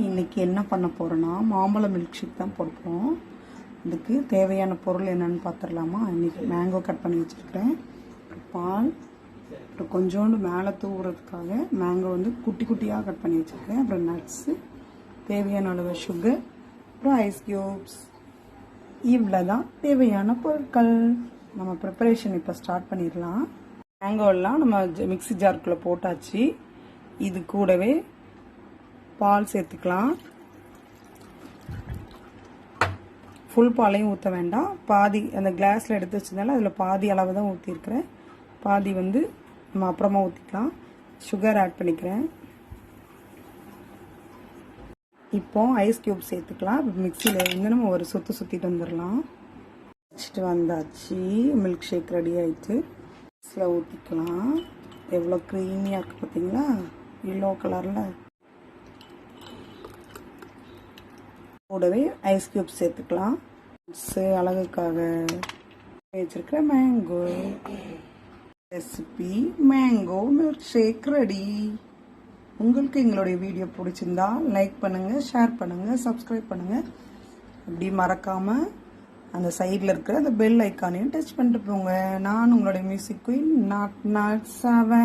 இன்னைக்கு என்ன பண்ண போகிறோன்னா மாம்பழம் மில்க் ஷேக் தான் போடுறோம். இதுக்கு தேவையான பொருள் என்னென்னு பார்த்துடலாமா. இன்றைக்கி மேங்கோ கட் பண்ணி வச்சுருக்கிறேன், பால், அப்புறம் கொஞ்சோண்டு மேலே தூவுறதுக்காக மேங்கோ வந்து குட்டி குட்டியாக கட் பண்ணி வச்சுருக்கேன், அப்புறம் நட்ஸு, தேவையான அளவு சுகர், அப்புறம் ஐஸ் க்யூப்ஸ். இவ்வளோ தான் தேவையான பொருட்கள். நம்ம ப்ரிப்பரேஷன் இப்போ ஸ்டார்ட் பண்ணிடலாம். மேங்கோலாம் நம்ம மிக்ஸி ஜாருக்குள்ளே போட்டாச்சு. இது கூடவே பால் சேர்த்துக்கலாம். ஃபுல் பாலையும் ஊற்ற வேண்டாம், பாதி அந்த கிளாஸில் எடுத்து வச்சதுனால அதில் பாதி அளவு தான் ஊற்றிருக்கிறேன், பாதி வந்து நம்ம அப்புறமா ஊற்றிக்கலாம். சுகர் ஆட் பண்ணிக்கிறேன். இப்போ ஐஸ் க்யூப் சேர்த்துக்கலாம். மிக்சியில் இருந்து நம்ம ஒரு சுற்றிட்டு வந்துடலாம். வச்சுட்டு வந்தாச்சு, மில்க் ஷேக் ரெடி ஆகிட்டு மிக்ஸில் ஊற்றிக்கலாம். எவ்வளோ க்ரீமியாக இருக்குது பார்த்தீங்களா, எல்லோ கலரில். கூடவே ஐஸ் க்யூப் சேர்த்துக்கலாம். அழகுக்காக வச்சிருக்கிற mango recipe mango milk shake ready. உங்களுக்கு எங்களுடைய வீடியோ பிடிச்சிருந்தா லைக் பண்ணுங்கள், ஷேர் பண்ணுங்கள், சப்ஸ்கிரைப் பண்ணுங்கள். அப்படி மறக்காமல் அந்த சைடில் இருக்கிற அந்த பெல் ஐக்கானையும் டச் பண்ணிட்டு போங்க. நான் உங்களுடைய மியூசிக் குயின் நாட் 7.